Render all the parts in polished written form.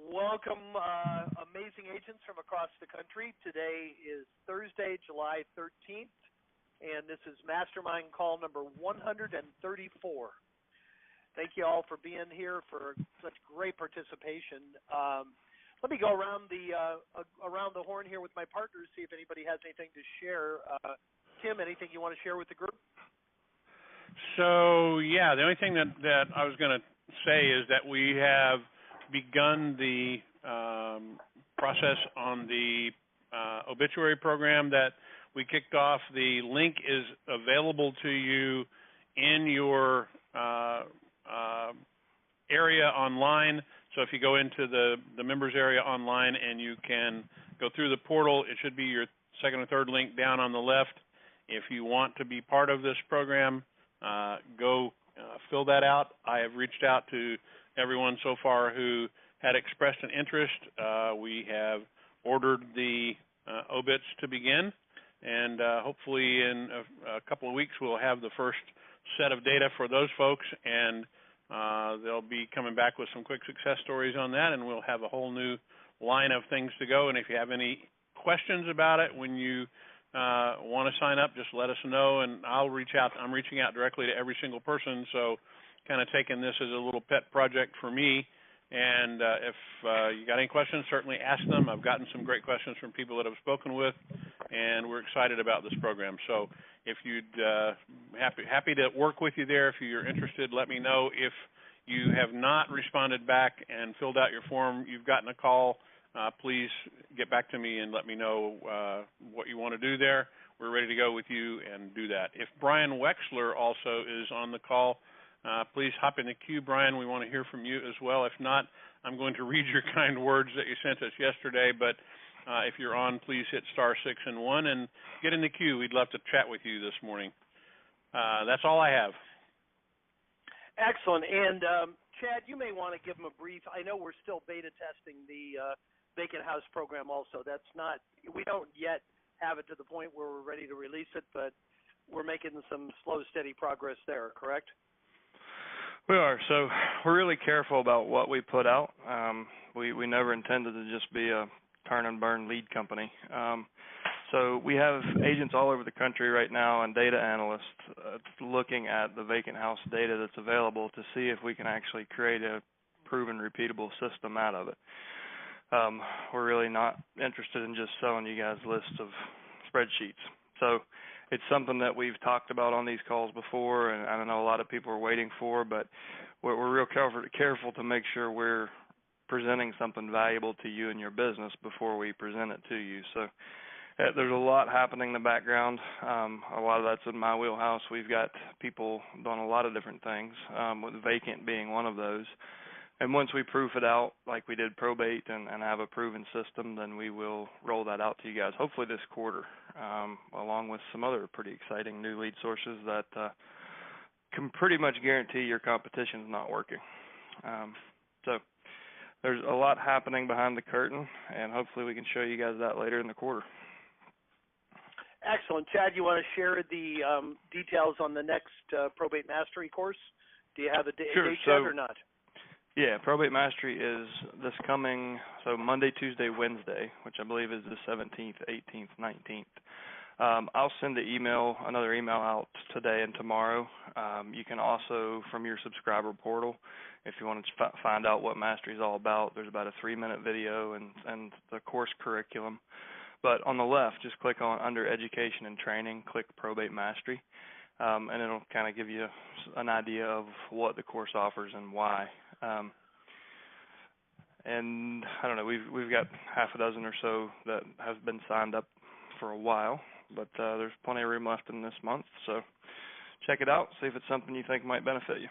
Welcome, amazing agents from across the country. Today is Thursday, July 13th, and this is Mastermind call number 134. Thank you all for being here, for such great participation. Let me go around the horn here with my partners, see if anybody has anything to share. Tim, anything you want to share with the group? So, yeah, the only thing that I was going to say is that we have begun the process on the obituary program that we kicked off. The link is available to you in your area online. So if you go into the members area online and you can go through the portal, it should be your second or third link down on the left. If you want to be part of this program, go fill that out. I have reached out to everyone so far who had expressed an interest. We have ordered the obits to begin, and hopefully in a couple of weeks we'll have the first set of data for those folks, and they'll be coming back with some quick success stories on that, and we'll have a whole new line of things to go. And if you have any questions about it when you want to sign up, just let us know, and I'll reach out. I'm reaching out directly to every single person, so kind of taking this as a little pet project for me. And if you got any questions, certainly ask them. I've gotten some great questions from people that I've spoken with, and we're excited about this program. So if you'd happy to work with you there. If you're interested, let me know. If you have not responded back and filled out your form, you've gotten a call, please get back to me and let me know what you want to do there. We're ready to go with you and do that. If Brian Wexler also is on the call, please hop in the queue, Brian. We want to hear from you as well. If not, I'm going to read your kind words that you sent us yesterday, but if you're on, please hit *6 and 1 and get in the queue. We'd love to chat with you this morning. That's all I have. Excellent. And Chad, you may want to give them a brief. I know we're still beta testing the vacant house program also. We don't yet have it to the point where we're ready to release it, but we're making some slow, steady progress there, correct? We are. So we're really careful about what we put out. We never intended to just be a turn and burn lead company. So we have agents all over the country right now and data analysts looking at the vacant house data that's available to see if we can actually create a proven, repeatable system out of it. We're really not interested in just selling you guys lists of spreadsheets. So it's something that we've talked about on these calls before, and I know a lot of people are waiting for, but we're real careful to make sure we're presenting something valuable to you and your business before we present it to you. So there's a lot happening in the background. A lot of that's in my wheelhouse. We've got people doing a lot of different things, with vacant being one of those. And once we proof it out, like we did probate and have a proven system, then we will roll that out to you guys, hopefully this quarter, along with some other pretty exciting new lead sources that can pretty much guarantee your competition is not working. So there's a lot happening behind the curtain, and hopefully we can show you guys that later in the quarter. Excellent. Chad, you want to share the details on the next Probate Mastery course? Do you have a date yet or not? Yeah, Probate Mastery is this coming, so Monday, Tuesday, Wednesday, which I believe is the 17th, 18th, 19th. I'll send another email out today and tomorrow. You can also, from your subscriber portal, if you want to find out what Mastery is all about, there's about a 3-minute video and the course curriculum. But on the left, just click on under Education and Training, click Probate Mastery, and it'll kind of give you an idea of what the course offers and why. And I don't know, we've got half a dozen or so that have been signed up for a while, but there's plenty of room left in this month, so check it out, see if it's something you think might benefit you.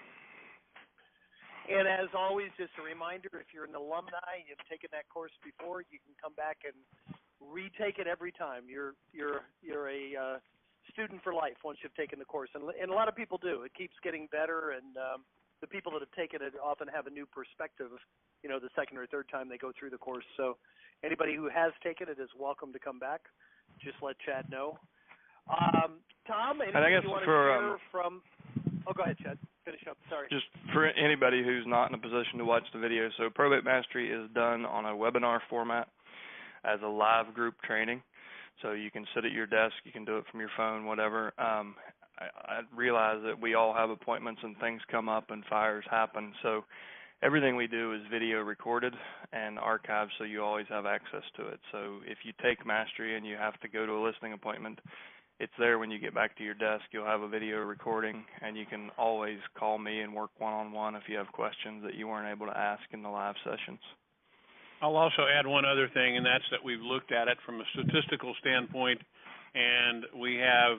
And as always, just a reminder, if you're an alumni, you've taken that course before, you can come back and retake it every time. You're a student for life once you've taken the course, and a lot of people do. It keeps getting better, and the people that have taken it often have a new perspective, the second or third time they go through the course. So anybody who has taken it is welcome to come back. Just let Chad know. Tom, anything you want to share from – oh, go ahead, Chad. finish up. Sorry. Just for anybody who's not in a position to watch the video, so Probate Mastery is done on a webinar format as a live group training. So you can sit at your desk, you can do it from your phone, whatever. I realize that we all have appointments and things come up and fires happen. So everything we do is video recorded and archived, so you always have access to it. So if you take Mastery and you have to go to a listing appointment, it's there when you get back to your desk. You'll have a video recording, and you can always call me and work one-on-one if you have questions that you weren't able to ask in the live sessions. I'll also add one other thing, and that's that we've looked at it from a statistical standpoint, and we have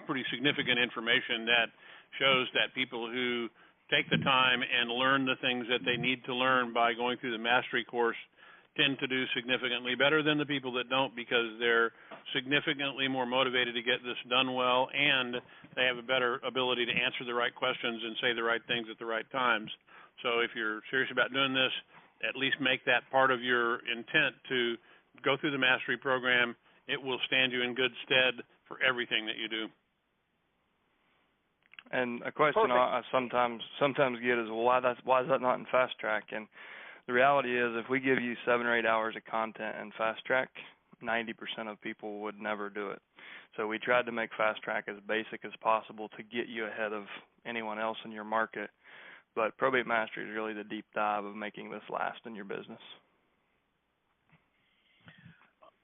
pretty significant information that shows that people who take the time and learn the things that they need to learn by going through the Mastery course tend to do significantly better than the people that don't, because they're significantly more motivated to get this done well, and they have a better ability to answer the right questions and say the right things at the right times. So if you're serious about doing this, at least make that part of your intent to go through the Mastery program. It will stand you in good stead for everything that you do. And a question I sometimes get is, well, why is that not in Fast Track? And the reality is, if we give you 7 or 8 hours of content in Fast Track, 90% of people would never do it. So we tried to make Fast Track as basic as possible to get you ahead of anyone else in your market. But Probate Mastery is really the deep dive of making this last in your business.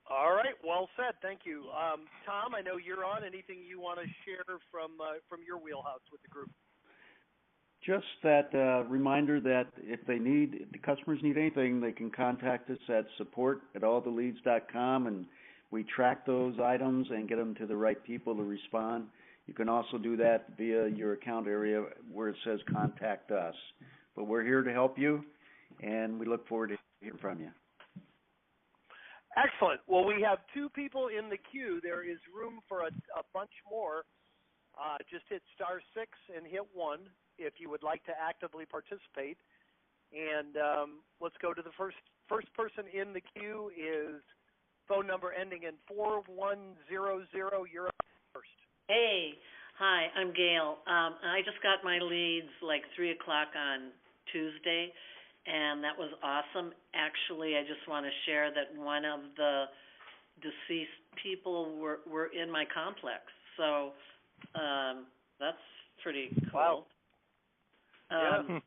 All right, well said. Thank you, Tom. I know you're on. Anything you want to share from your wheelhouse with the group? Just that reminder that if the customers need anything, they can contact us at support@alltheleads.com, and we track those items and get them to the right people to respond. You can also do that via your account area where it says contact us. But we're here to help you, and we look forward to hearing from you. Excellent. Well, we have 2 people in the queue. There is room for a bunch more. Just hit *6 and hit 1 if you would like to actively participate. And let's go to the first person in the queue is phone number ending in 4100. You're up first. Hey, hi, I'm Gail. I just got my leads like 3 o'clock on Tuesday, and that was awesome. Actually, I just want to share that one of the deceased people were in my complex, so that's pretty cool. Wow.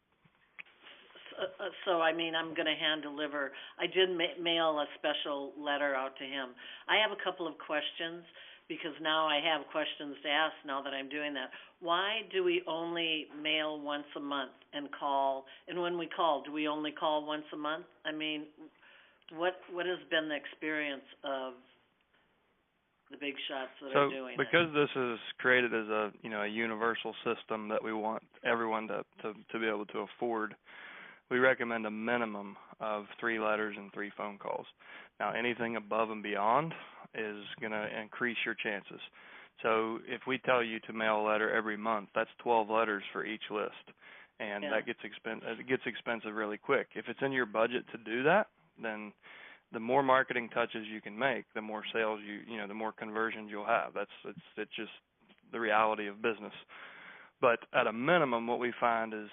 So, I mean, I'm going to hand deliver. I did mail a special letter out to him. I have a couple of questions, because now I have questions to ask now that I'm doing that. Why do we only mail once a month and call? And when we call, do we only call once a month? I mean, what has been the experience of the big shots that are doing it? Because this is created as a universal system that we want everyone to be able to afford, we recommend a minimum of 3 letters and 3 phone calls. Now, anything above and beyond is going to increase your chances. So if we tell you to mail a letter every month, that's 12 letters for each list, and that gets expensive really quick. If it's in your budget to do that, then the more marketing touches you can make, the more sales the more conversions you'll have. It's just the reality of business. But at a minimum, what we find is,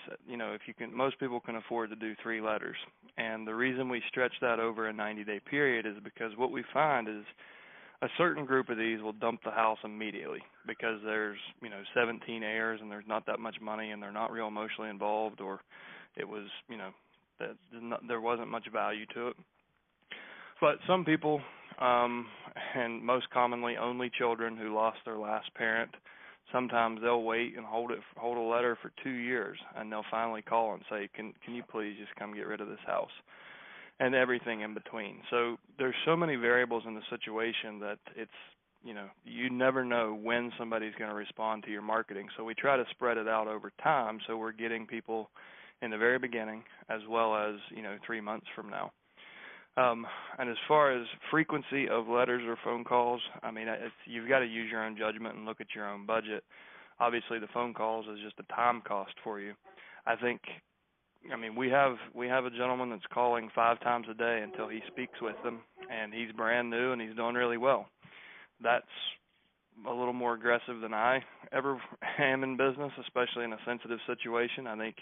most people can afford to do 3 letters. And the reason we stretch that over a 90-day period is because what we find is a certain group of these will dump the house immediately because there's, 17 heirs and there's not that much money and they're not real emotionally involved, or it was, there wasn't much value to it. But some people, and most commonly only children who lost their last parent, sometimes they'll wait and hold a letter for 2 years, and they'll finally call and say, can you please just come get rid of this house, and everything in between. So there's so many variables in the situation that it's, you never know when somebody's going to respond to your marketing. So we try to spread it out over time, so we're getting people in the very beginning as well as 3 months from now. And as far as frequency of letters or phone calls, I mean, you've got to use your own judgment and look at your own budget. Obviously, the phone calls is just a time cost for you. We have a gentleman that's calling 5 times a day until he speaks with them, and he's brand new and he's doing really well. That's a little more aggressive than I ever am in business, especially in a sensitive situation, I think,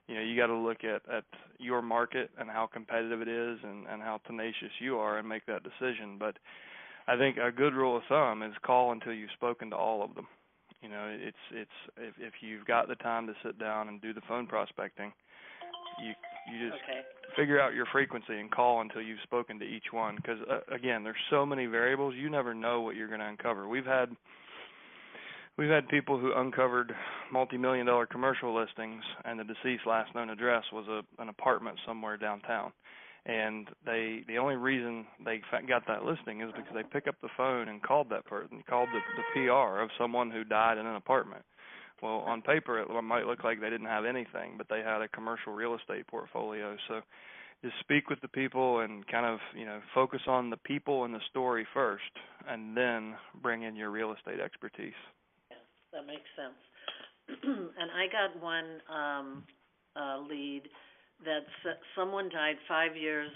you got to look at your market and how competitive it is and how tenacious you are and make that decision. But I think a good rule of thumb is call until you've spoken to all of them. It's if you've got the time to sit down and do the phone prospecting, you just figure out your frequency and call until you've spoken to each one. Because again, there's so many variables, you never know what you're going to uncover. We've had people who uncovered multi-million-dollar commercial listings, and the deceased last known address was an apartment somewhere downtown. And the only reason they got that listing is because they pick up the phone and called that person, called the PR of someone who died in an apartment. Well, on paper it might look like they didn't have anything, but they had a commercial real estate portfolio. So just speak with the people and kind of, focus on the people and the story first, and then bring in your real estate expertise. Yes, that makes sense. And I got one lead that someone died 5 years,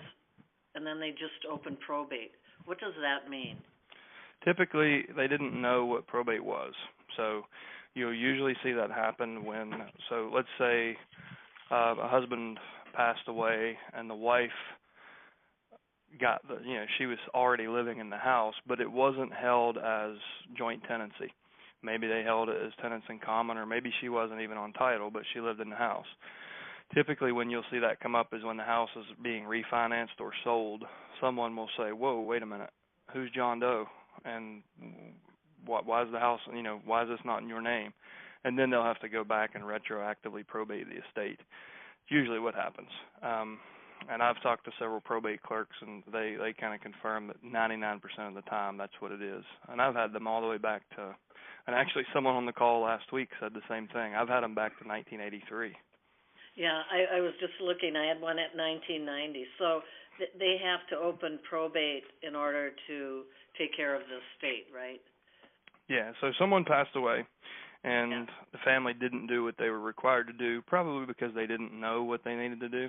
and then they just opened probate. What does that mean? Typically, they didn't know what probate was. So you'll usually see that happen so let's say a husband passed away and the wife got she was already living in the house, but it wasn't held as joint tenancy. Maybe they held it as tenants in common, or maybe she wasn't even on title, but she lived in the house. Typically, when you'll see that come up is when the house is being refinanced or sold. Someone will say, whoa, wait a minute, who's John Doe? And why is the house, why is this not in your name? And then they'll have to go back and retroactively probate the estate. It's usually what happens. And I've talked to several probate clerks, and they kind of confirm that 99% of the time that's what it is. And I've had them all the way back to, and actually someone on the call last week said the same thing. I've had them back to 1983. Yeah, I was just looking. I had one at 1990. So they have to open probate in order to take care of the estate, right? Yeah, so someone passed away, and the family didn't do what they were required to do, probably because they didn't know what they needed to do.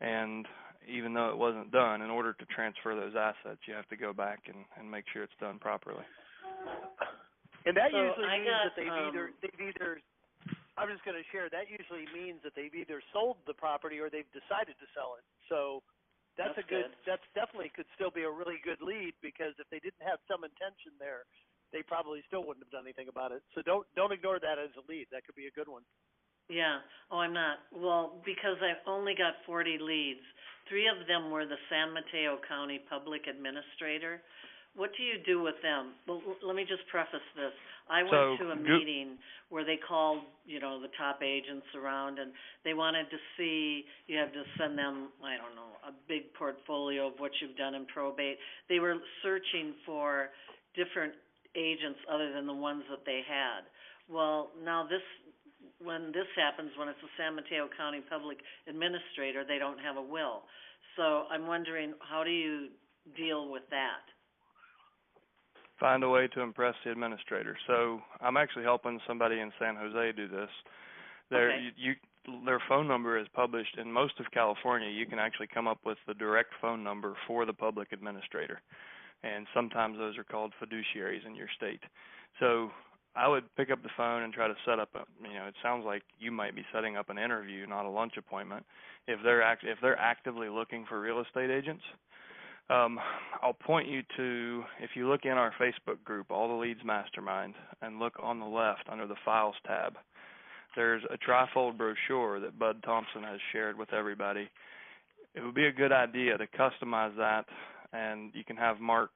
And even though it wasn't done, in order to transfer those assets, you have to go back and make sure it's done properly. And that usually means that they've either I'm just going to share, that usually means that they've either sold the property or they've decided to sell it. So that's definitely could still be a really good lead, because if they didn't have some intention there, they probably still wouldn't have done anything about it. So don't ignore that as a lead. That could be a good one. Yeah. Oh, I'm not. Well, because I've only got 40 leads. 3 of them were the San Mateo County Public Administrator. What do you do with them? Well, let me just preface this. I went to a meeting where they called, the top agents around, and they wanted to see, you have to send them, I don't know, a big portfolio of what you've done in probate. They were searching for different agents other than the ones that they had. Well, now when this happens, when it's a San Mateo County Public Administrator, they don't have a will. So I'm wondering, how do you deal with that? Find a way to impress the administrator. So I'm actually helping somebody in San Jose do this. Their phone number is published in most of California. You can actually come up with the direct phone number for the public administrator, and sometimes those are called fiduciaries in your state. So I would pick up the phone and try to set up it sounds like you might be setting up an interview, not a lunch appointment. If they're actively looking for real estate agents, I'll point you to, if you look in our Facebook group, All the Leads Mastermind, and look on the left under the Files tab, there's a trifold brochure that Bud Thompson has shared with everybody. It would be a good idea to customize that, and you can have Mark,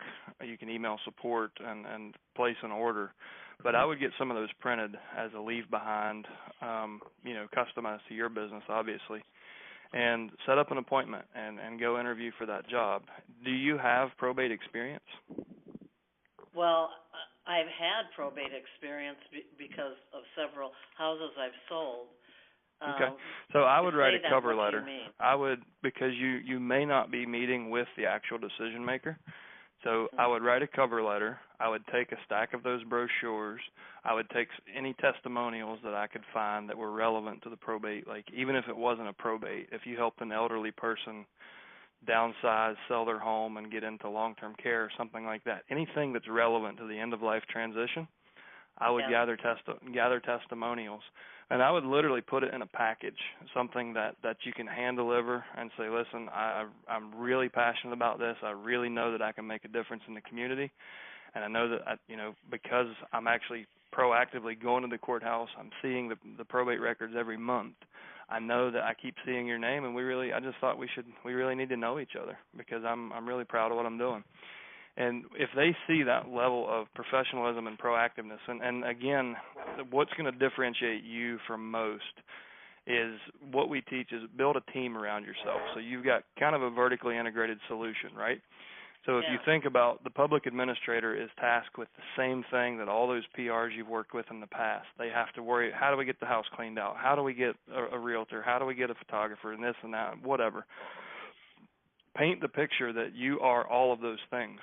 you can email support and place an order. But I would get some of those printed as a leave behind, customized to your business, obviously, and set up an appointment and go interview for that job. Do you have probate experience? Well, I've had probate experience because of several houses I've sold. Okay. So I would write a cover letter. I would, because you may not be meeting with the actual decision maker. So I would write a cover letter. I would take a stack of those brochures. I would take any testimonials that I could find that were relevant to the probate, like even if it wasn't a probate, if you helped an elderly person downsize, sell their home, and get into long-term care or something like that, anything that's relevant to the end-of-life transition, I would gather testimonials, and I would literally put it in a package, something that you can hand deliver and say, listen, I'm really passionate about this. I really know that I can make a difference in the community, and I know that because I'm actually proactively going to the courthouse, I'm seeing the probate records every month. I know that I keep seeing your name, and I just thought we really need to know each other, because I'm really proud of what I'm doing. And if they see that level of professionalism and proactiveness, and again, what's going to differentiate you from most is what we teach is build a team around yourself. So you've got kind of a vertically integrated solution, right? So if you think about the public administrator is tasked with the same thing that all those PRs you've worked with in the past. They have to worry, how do we get the house cleaned out? How do we get a realtor? How do we get a photographer, and this and that, whatever. Paint the picture that you are all of those things,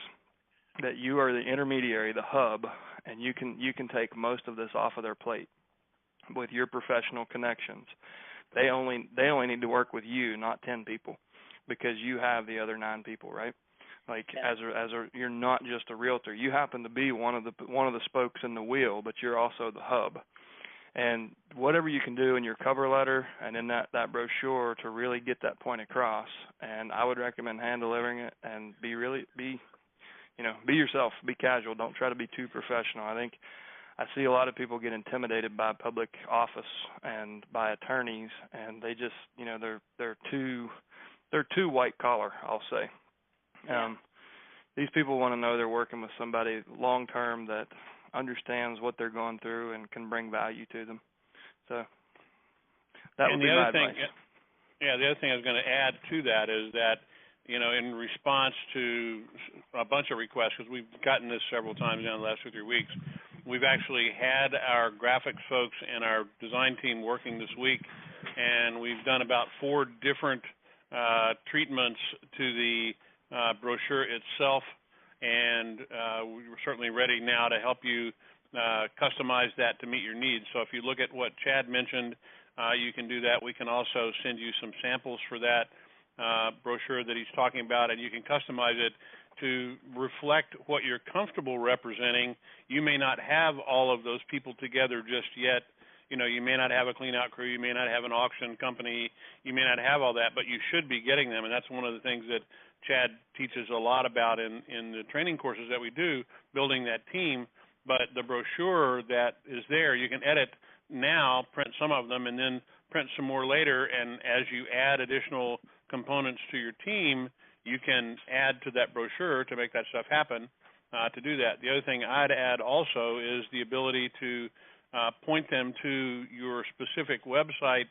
that you are the intermediary, the hub, and you can take most of this off of their plate with your professional connections. They only need to work with you, not 10 people, because you have the other 9 people, right? Like you're not just a realtor. You happen to be one of the spokes in the wheel, but you're also the hub. And whatever you can do in your cover letter and in that brochure to really get that point across, and I would recommend hand delivering it and be yourself, be casual. Don't try to be too professional. I think I see a lot of people get intimidated by public office and by attorneys, and they just, they're too white collar, I'll say. These people want to know they're working with somebody long term that understands what they're going through and can bring value to them. So that would be my advice. Yeah, the other thing I was going to add to that is that, in response to a bunch of requests, because we've gotten this several times in the last 2 or 3 weeks, we've actually had our graphics folks and our design team working this week, and we've done about 4 different treatments to the brochure itself, and we're certainly ready now to help you customize that to meet your needs. So if you look at what Chad mentioned, you can do that. We can also send you some samples for that brochure that he's talking about, and you can customize it to reflect what you're comfortable representing. You may not have all of those people together just yet. You may not have a clean-out crew. You may not have an auction company. You may not have all that, but you should be getting them, and that's one of the things that Chad teaches a lot about in the training courses that we do, building that team. But the brochure that is there, you can edit now, print some of them, and then print some more later, and as you add additional components to your team, you can add to that brochure to make that stuff happen, to do that. The other thing I'd add also is the ability to point them to your specific website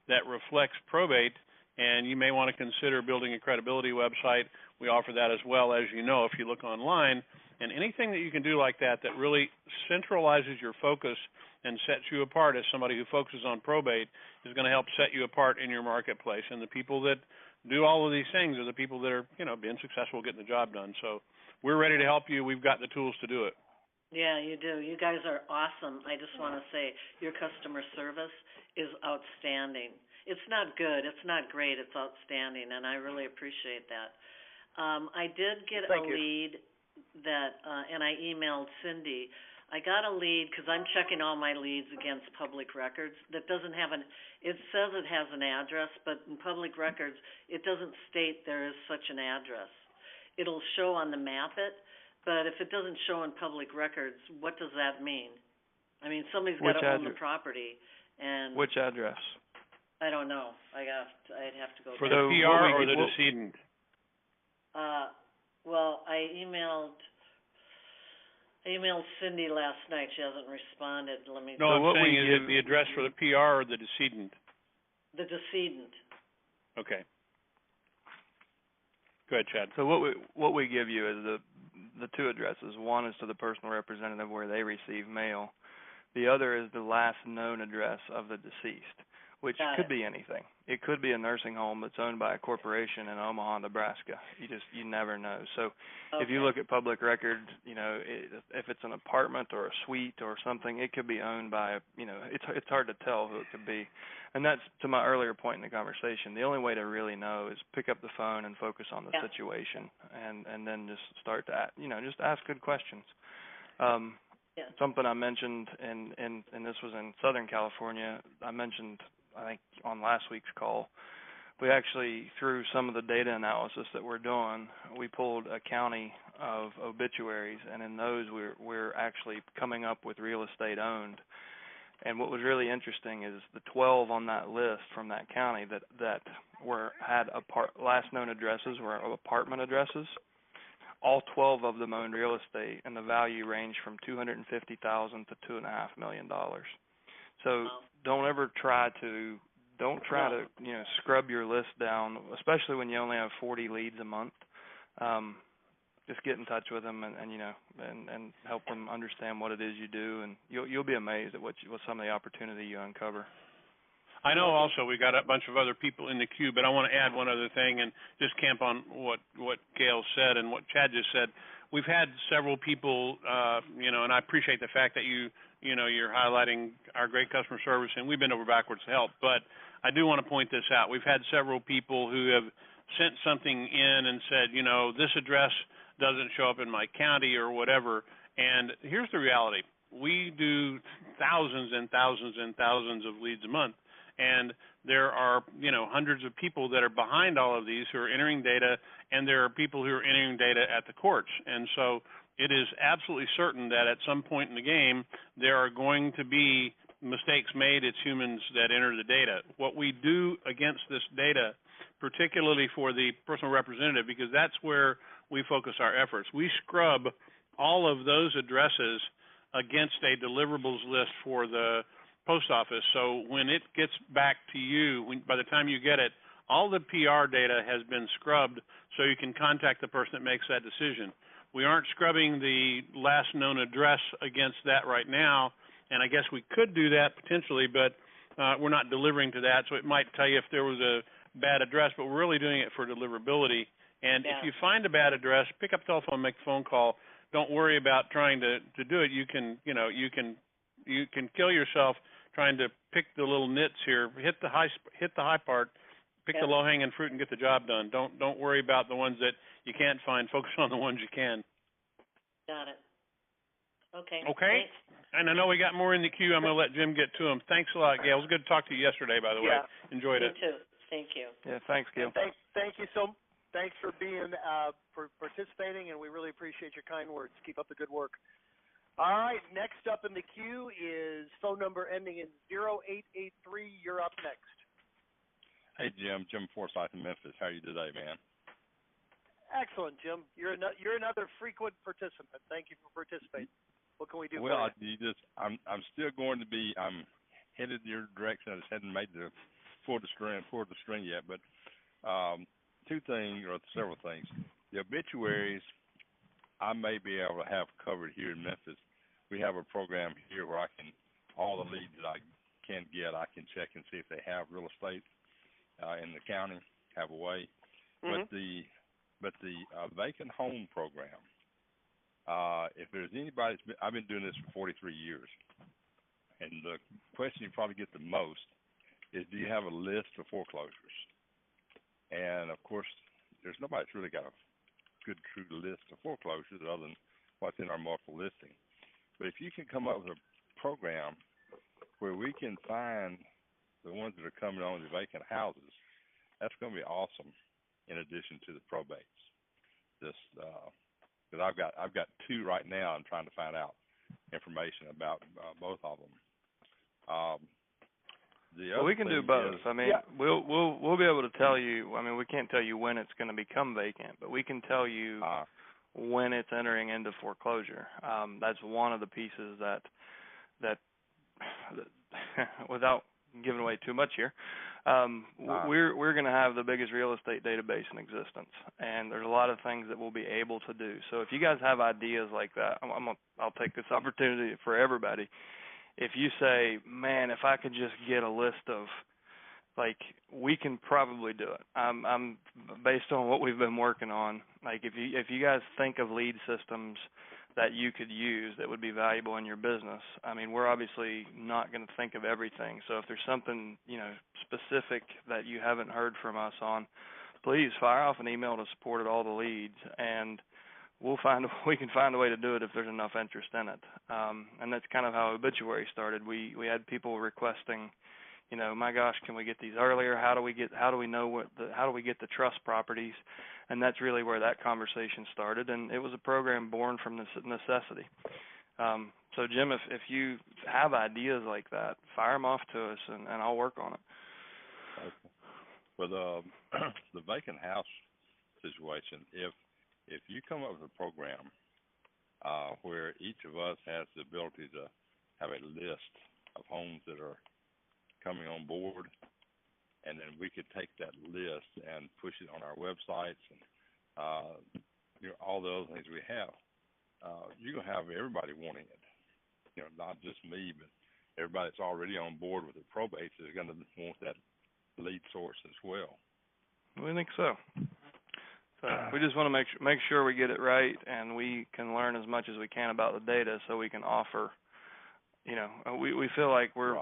that reflects probate, and you may want to consider building a credibility website. We offer that as well, as you know, if you look online. And anything that you can do like that that really centralizes your focus and sets you apart as somebody who focuses on probate is going to help set you apart in your marketplace. And the people that do all of these things are the people that are, being successful getting the job done. So we're ready to help you. We've got the tools to do it. Yeah, you do. You guys are awesome. I just want to say your customer service is outstanding. It's not good. It's not great. It's outstanding, and I really appreciate that. I did get a lead that, and I emailed Cindy. I got a lead because I'm checking all my leads against public records. That doesn't have it says it has an address, but in public records, it doesn't state there is such an address. It'll show on the map but if it doesn't show in public records, what does that mean? I mean, somebody's got to own the property. And which address? I don't know. I'd have to go for the PR or the decedent. Well, I emailed Cindy last night. She hasn't responded. Let me. No, I'm saying is it the address for the PR or the decedent? The decedent. Okay. Go ahead, Chad. So what we give you is the 2 addresses. One is to the personal representative where they receive mail. The other is the last known address of the deceased, which could be anything. It could be a nursing home that's owned by a corporation in Omaha, Nebraska. You never know. So if you look at public record, if it's an apartment or a suite or something, it could be owned by, it's hard to tell who it could be. And that's to my earlier point in the conversation. The only way to really know is pick up the phone and focus on the situation, and then just start to, just ask good questions. Yeah. Something I mentioned, and this was in Southern California, I mentioned, I think, on last week's call, we actually, through some of the data analysis that we're doing, we pulled a county of obituaries, and in those we're actually coming up with real estate owned. And what was really interesting is the 12 on that list from that county that had last known addresses were apartment addresses. All 12 of them owned real estate, and the value ranged from $250,000 to $2.5 million. So don't ever try to scrub your list down, especially when you only have 40 leads a month. Just get in touch with them and help them understand what it is you do, and you'll be amazed at what some of the opportunity you uncover. I know also we got a bunch of other people in the queue, but I want to add one other thing and just camp on what Gail said and what Chad just said. We've had several people, and I appreciate the fact that you're highlighting our great customer service, and we've been over backwards to help. But I do want to point this out. We've had several people who have sent something in and said, this address doesn't show up in my county or whatever. And here's the reality. We do thousands and thousands and thousands of leads a month. And there are, hundreds of people that are behind all of these who are entering data, and there are people who are entering data at the courts. And so it is absolutely certain that at some point in the game, there are going to be mistakes made. It's humans that enter the data. What we do against this data, particularly for the personal representative, because that's where we focus our efforts, we scrub all of those addresses against a deliverables list for the post office. So when it gets back to you, by the time you get it, all the PR data has been scrubbed so you can contact the person that makes that decision. We aren't scrubbing the last known address against that right now, and I guess we could do that potentially, but we're not delivering to that, so it might tell you if there was a bad address, but we're really doing it for deliverability. And if you find a bad address, pick up the telephone, make a phone call. Don't worry about trying to do it. You can kill yourself trying to pick the little nits here. Hit the high part, pick the low-hanging fruit, and get the job done. Don't worry about the ones that you can't find. Focus on the ones you can. Got it. Okay. Okay. Thanks. And I know we got more in the queue. I'm going to let Jim get to them. Thanks a lot, Gail. It was good to talk to you yesterday, by the way. Enjoyed it. Me too. Thank you. Yeah, thanks, Gail. Thank you Thanks for being for participating, and we really appreciate your kind words. Keep up the good work. All right, next up in the queue is phone number ending in 0883. You're up next. Hey, Jim Forsyth in Memphis. How are you today, man? Excellent, Jim. You're another frequent participant. Thank you for participating. What can we do? Well, for you? I'm still going to be. I'm headed your direction. I just hadn't made the pull the string yet, but two things or several things. The obituaries, I may be able to have covered here in Memphis. We have a program here where all the leads that I can get, I can check and see if they have real estate in the county, have a way. Mm-hmm. But the vacant home program, if there's anybody, I've been doing this for 43 years, and the question you probably get the most is, do you have a list of foreclosures? And, of course, there's nobody that's really got a good, true list of foreclosures other than what's in our multiple listing. But if you can come up with a program where we can find the ones that are coming on the vacant houses, that's going to be awesome in addition to the probates. Because I've got two right now. I'm trying to find out information about both of them. Well, we can do both. We'll be able to tell you. We can't tell you when it's going to become vacant, but we can tell you when it's entering into foreclosure. That's one of the pieces that without giving away too much here, we're going to have the biggest real estate database in existence, and there's a lot of things that we'll be able to do. So if you guys have ideas like that, I'll take this opportunity for everybody. If you say, man, if I could just get a list of, we can probably do it. I'm based on what we've been working on. If you guys think of lead systems that you could use that would be valuable in your business, we're obviously not going to think of everything. So if there's something specific that you haven't heard from us on, please fire off an email to support@alltheleads, and we can find a way to do it if there's enough interest in it. And that's kind of how obituary started. We had people requesting, you know, my gosh, can we get these earlier? How do we get the trust properties? And that's really where that conversation started. And it was a program born from this necessity. So Jim, if you have ideas like that, fire them off to us, and I'll work on it. Okay. Well, the vacant house situation, if you come up with a program where each of us has the ability to have a list of homes that are coming on board, and then we could take that list and push it on our websites and all the other things we have, you're going to have everybody wanting it. You know, not just me, but everybody that's already on board with the probates is going to want that lead source as well. We think so. So we just want to make sure we get it right, and we can learn as much as we can about the data, so we can offer. You know, we feel like we're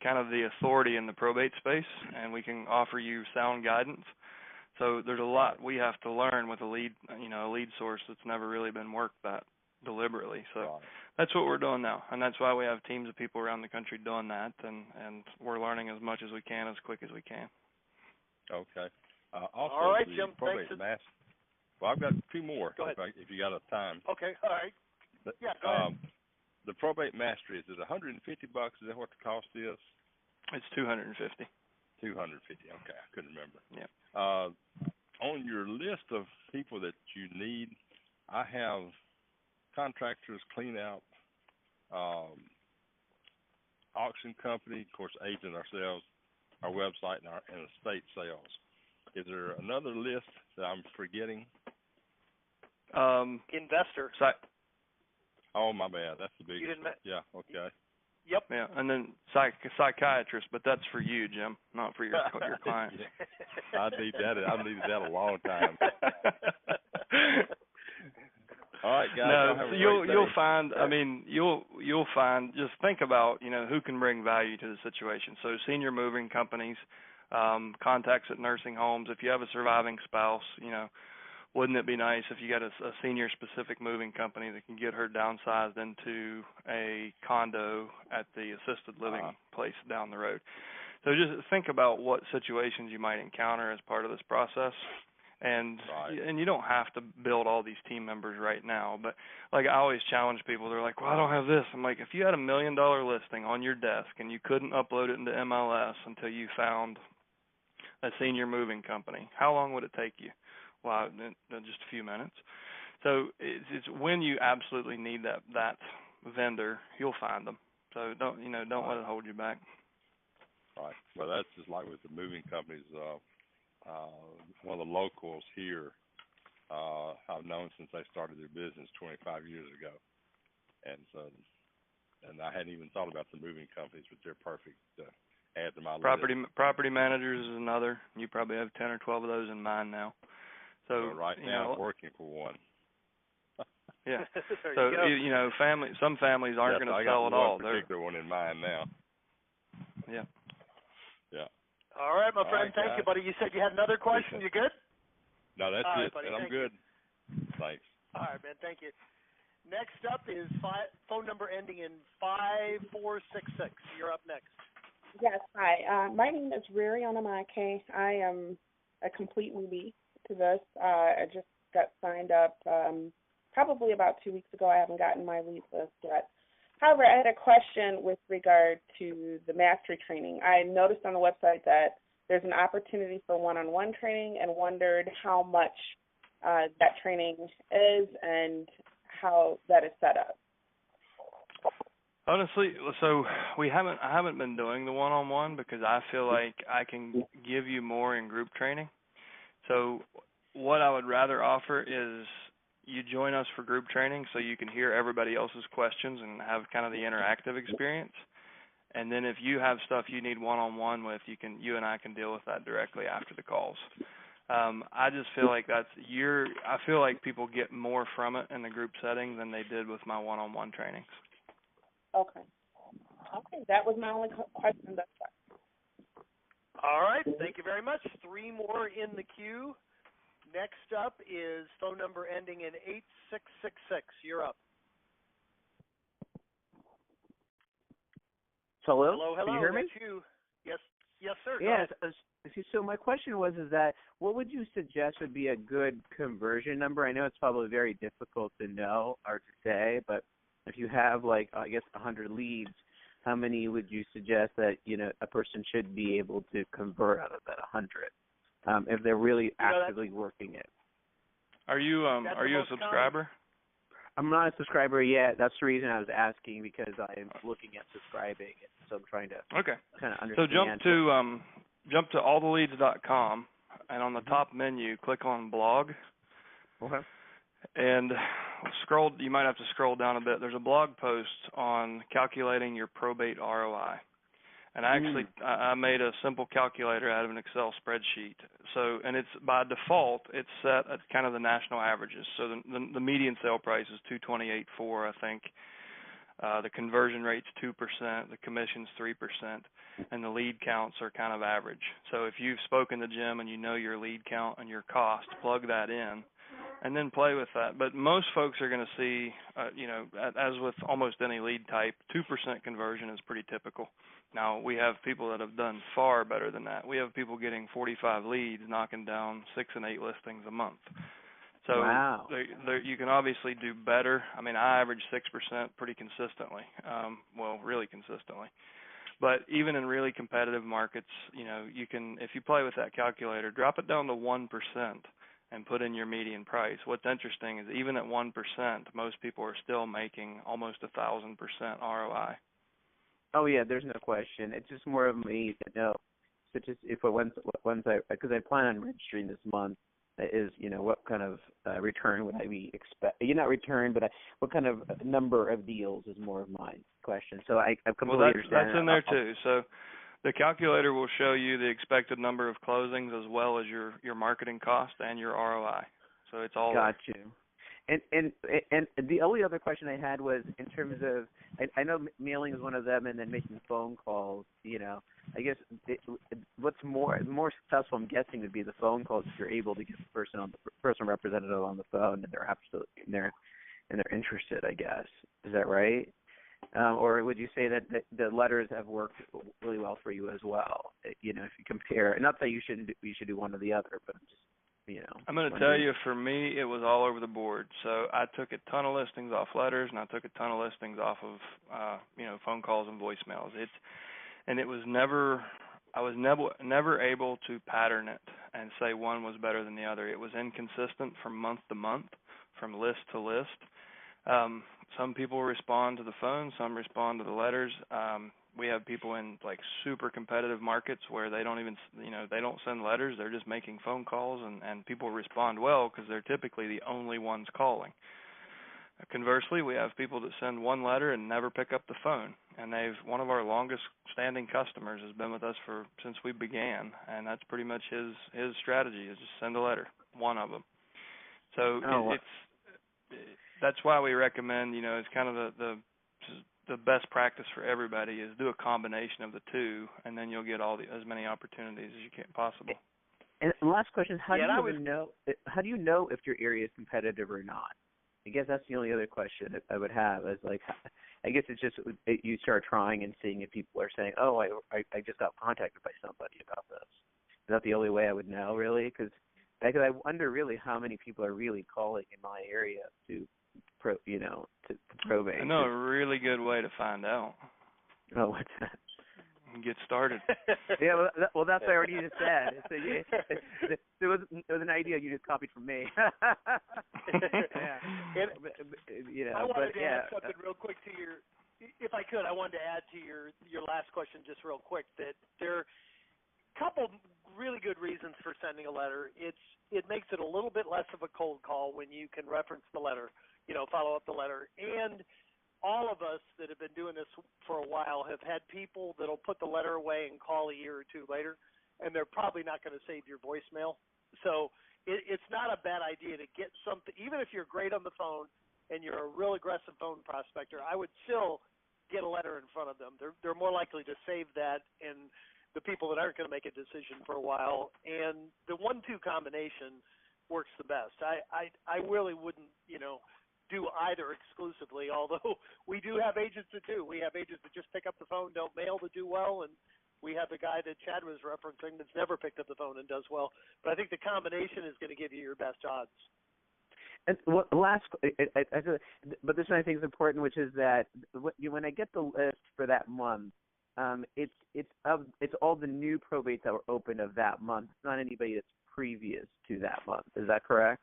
kind of the authority in the probate space, and we can offer you sound guidance. So there's a lot we have to learn with a lead source that's never really been worked that deliberately. So that's what we're doing now, and that's why we have teams of people around the country doing that, and we're learning as much as we can, as quick as we can. Okay. Also, all right, the Jim, Probate Mastery. Well, I've got two more. Go ahead. If you got enough time. Okay. All right. Yeah. Go ahead. The Probate Mastery, is it $150? Is that what the cost is? It's $250. $250. Okay, I couldn't remember. Yeah. On your list of people that you need, I have contractors, clean out, auction company, of course, agent ourselves, our website, and estate sales. Is there another list that I'm forgetting? Investor. Oh, my bad. That's the biggest. You didn't yeah. Okay. Yep. Yeah, and then psychiatrist, but that's for you, Jim, not for your client. I need that. I needed that a long time. All right, guys. No, you'll find. I mean, you'll find. Just think about, you know, who can bring value to the situation. So senior moving companies, contacts at nursing homes. If you have a surviving spouse, you know, wouldn't it be nice if you got a senior specific moving company that can get her downsized into a condo at the assisted living place down the road? So just think about what situations you might encounter as part of this process. And you don't have to build all these team members right now, but like I always challenge people. They're like, well, I don't have this. I'm like, if you had $1 million listing on your desk and you couldn't upload it into MLS until you found a senior moving company, how long would it take you? Well, just a few minutes. So it's when you absolutely need that vendor, you'll find them. So don't let it hold you back. Right. Well, that's just like with the moving companies. One of the locals here, I've known since they started their business 25 years ago, and I hadn't even thought about the moving companies, but they're perfect to add to my list. Property managers is another. You probably have 10 or 12 of those in mind now. So right now, I'm working for one. Yeah. So you know, some families aren't going to sell at all. I got one particular one in mind now. Yeah. Yeah. All right, my friend. Thank you, buddy. You said you had another question. You good? No, that's all it. Right, buddy, and I'm good. Thanks. All right, man. Thank you. Next up is phone number ending in 5466. You're up next. Yes, hi. My name is Riri Onamake. I am a complete newbie to this. I just got signed up probably about 2 weeks ago. I haven't gotten my lead list yet. However, I had a question with regard to the mastery training. I noticed on the website that there's an opportunity for one-on-one training and wondered how much that training is and how that is set up. Honestly, so I haven't been doing the one-on-one because I feel like I can give you more in group training. So what I would rather offer is you join us for group training so you can hear everybody else's questions and have kind of the interactive experience. And then if you have stuff you need one-on-one with, you and I can deal with that directly after the calls. I just feel like I feel like people get more from it in the group setting than they did with my one-on-one trainings. Okay, that was my only question thus far. All right, thank you very much. 3 more in the queue. Next up is phone number ending in 8666. You're up. Hello? Hello. Can you hear me? That's you. Yes, sir. Yes. So my question was that what would you suggest would be a good conversion number? I know it's probably very difficult to know or to say, but if you have like, I guess, 100 leads, how many would you suggest that, a person should be able to convert out of that 100 if they're really actively working it? Are you a subscriber? I'm not a subscriber yet. That's the reason I was asking, because I'm looking at subscribing, so I'm trying to kind of understand. So jump to alltheleads.com, and on the top menu, click on blog. Okay. And scroll. You might have to scroll down a bit. There's a blog post on calculating your probate ROI. And actually, I made a simple calculator out of an Excel spreadsheet. So, and it's by default, it's set at kind of the national averages. So the median sale price is $228.4, I think. The conversion rate's 2%, the commission's 3%, and the lead counts are kind of average. So if you've spoken to Jim and you know your lead count and your cost, plug that in, and then play with that. But most folks are going to see, as with almost any lead type, 2% conversion is pretty typical. Now, we have people that have done far better than that. We have people getting 45 leads, knocking down 6 and 8 listings a month. So wow. You can obviously do better. I mean, I average 6% pretty consistently, really consistently. But even in really competitive markets, you can, if you play with that calculator, drop it down to 1%. And put in your median price. What's interesting is even at 1%, most people are still making almost 1,000% ROI. Oh yeah, there's no question. It's just more of me to know. So just once because I plan on registering this month, is what kind of return would I be expect? Not return, but what kind of number of deals is more of my question. So I completely understand. That's in there too. So the calculator will show you the expected number of closings as well as your marketing cost and your ROI. So it's all got you. And the only other question I had was in terms of I know mailing is one of them, and then making phone calls. I guess what's more successful, I'm guessing, would be the phone calls if you're able to get the person representative on the phone and they're absolutely they're interested. I guess, is that right? Or would you say that the letters have worked really well for you as well? If you compare, not that you should do one or the other, but just I'm going to tell you, for me, it was all over the board. So I took a ton of listings off letters, and I took a ton of listings off of phone calls and voicemails. I was never able to pattern it and say one was better than the other. It was inconsistent from month to month, from list to list. Some people respond to the phone, some respond to the letters. We have people in like super competitive markets where they don't even, they don't send letters. They're just making phone calls, and people respond well because they're typically the only ones calling. Conversely, we have people that send one letter and never pick up the phone. And one of our longest standing customers has been with us since we began, and that's pretty much his strategy is just send a letter, one of them. So that's why we recommend, it's kind of the best practice for everybody is do a combination of the two, and then you'll get as many opportunities as you can possible. And last question, how do you know if your area is competitive or not? I guess that's the only other question that I would have is like, I guess it's just you start trying and seeing if people are saying, oh, I just got contacted by somebody about this. Is that the only way I would know, really? Because I wonder really how many people are really calling in my area to probate. I know a really good way to find out. Oh, what's that? Get started. Yeah, well, that's what I already just said. So, it was an idea you just copied from me. Yeah. I wanted to add something real quick to if I could, I wanted to add to your last question just real quick that there are a couple really good reasons for sending a letter. It makes it a little bit less of a cold call when you can reference the letter, follow up the letter. And all of us that have been doing this for a while have had people that'll put the letter away and call a year or two later, and they're probably not going to save your voicemail. So it's not a bad idea to get something, even if you're great on the phone and you're a real aggressive phone prospector, I would still get a letter in front of them. They're more likely to save that and the people that aren't going to make a decision for a while. And the 1-2 combination works the best. I really wouldn't, do either exclusively, although we do have agents that do. We have agents that just pick up the phone, don't mail, that do well, and we have the guy that Chad was referencing that's never picked up the phone and does well. But I think the combination is going to give you your best odds. And but this one I think is important, which is that when I get the list for that month, it's all the new probates that were opened of that month. It's not anybody that's previous to that month. Is that correct?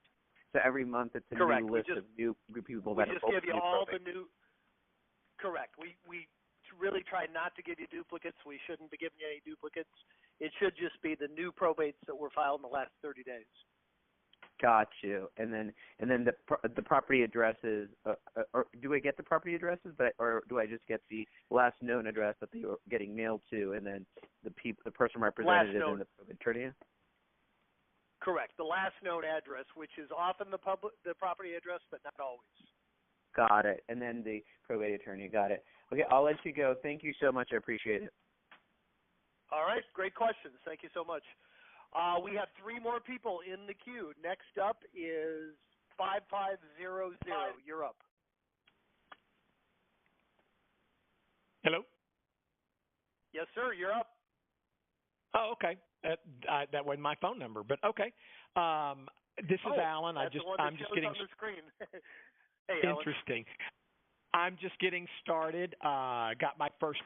So every month it's a correct. new list of new people that are open. We just give you all probates. the new. Correct. We really try not to give you duplicates. We shouldn't be giving you any duplicates. It should just be the new probates that were filed in the last 30 days. Got you. And then the property addresses. Or do I get the property addresses, or do I just get the last known address that they were getting mailed to, and then the person representative and the attorney? Correct. The last known address, which is often the property address, but not always. Got it. And then the probate attorney. Got it. Okay, I'll let you go. Thank you so much. I appreciate it. All right. Great questions. Thank you so much. We have 3 more people in the queue. Next up is 5500. You're up. Hello? Yes, sir. You're up. Oh, okay. That wasn't my phone number, but okay. This is Alan. I'm just getting on the screen. Hey, interesting. I'm just getting started. Got my first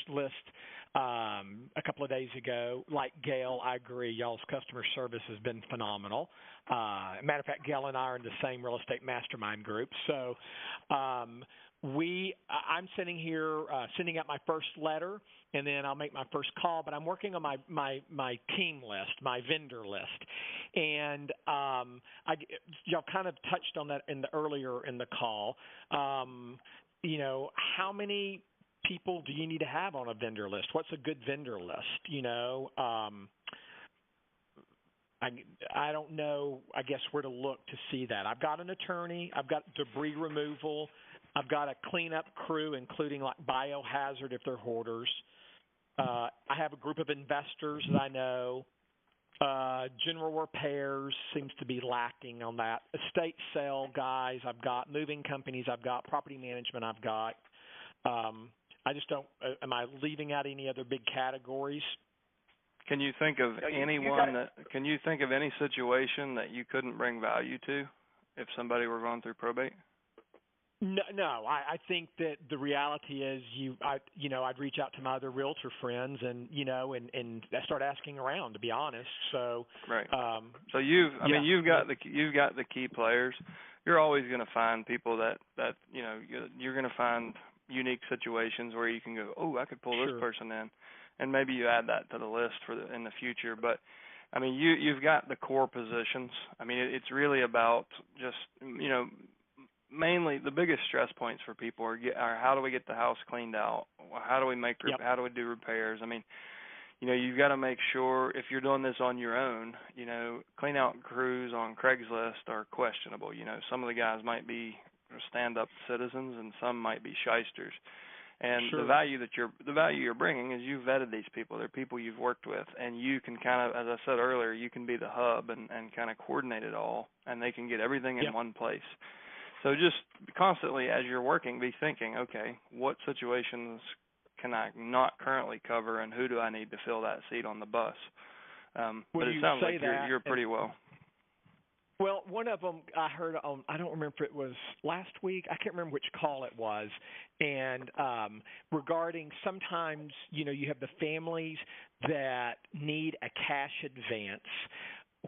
list a couple of days ago. Like Gail, I agree. Y'all's customer service has been phenomenal. Matter of fact, Gail and I are in the same real estate mastermind group. So I'm sitting here sending out my first letter, and then I'll make my first call. But I'm working on my team list, my vendor list, and y'all kind of touched on that earlier in the call. How many people do you need to have on a vendor list? What's a good vendor list? I don't know, I guess, where to look to see that. I've got an attorney. I've got debris removal. I've got a cleanup crew, including like biohazard if they're hoarders. I have a group of investors that I know. General repairs seems to be lacking on that. Estate sale guys I've got. Moving companies I've got. Property management I've got. I just don't – am I leaving out any other big categories? Can you think of can you think of any situation that you couldn't bring value to if somebody were going through probate? No. I think that the reality is I'd reach out to my other realtor friends and I start asking around, to be honest. So right. So you've got the key players. You're always going to find people that you're going to find unique situations where you can go, oh, I could pull this person in, and maybe you add that to the list in the future. But I mean, you've got the core positions. I mean, it's really about just mainly the biggest stress points for people are how do we get the house cleaned out? How do we how do we do repairs? I mean, you've got to make sure if you're doing this on your own, clean out crews on Craigslist are questionable. Some of the guys might be stand-up citizens and some might be shysters. And the value you're bringing is you've vetted these people. They're people you've worked with, and you can kind of, as I said earlier, you can be the hub and kind of coordinate it all, and they can get everything in one place. So just constantly as you're working, be thinking, okay, what situations can I not currently cover, and who do I need to fill that seat on the bus? But it sounds like you're pretty well. Well, one of them I heard on, I don't remember if it was last week, I can't remember which call it was, and regarding sometimes, you have the families that need a cash advance.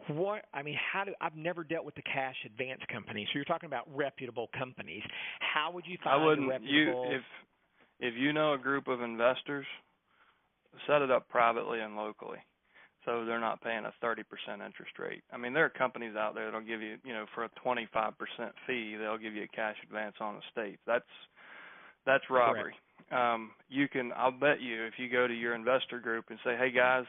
I've never dealt with the cash advance company, so you're talking about reputable companies. How would you find a reputable? If you know a group of investors, set it up privately and locally, so they're not paying a 30% interest rate. I mean, there are companies out there that'll give you, for a 25% fee, they'll give you a cash advance on the state. That's robbery. I'll bet you if you go to your investor group and say, hey guys,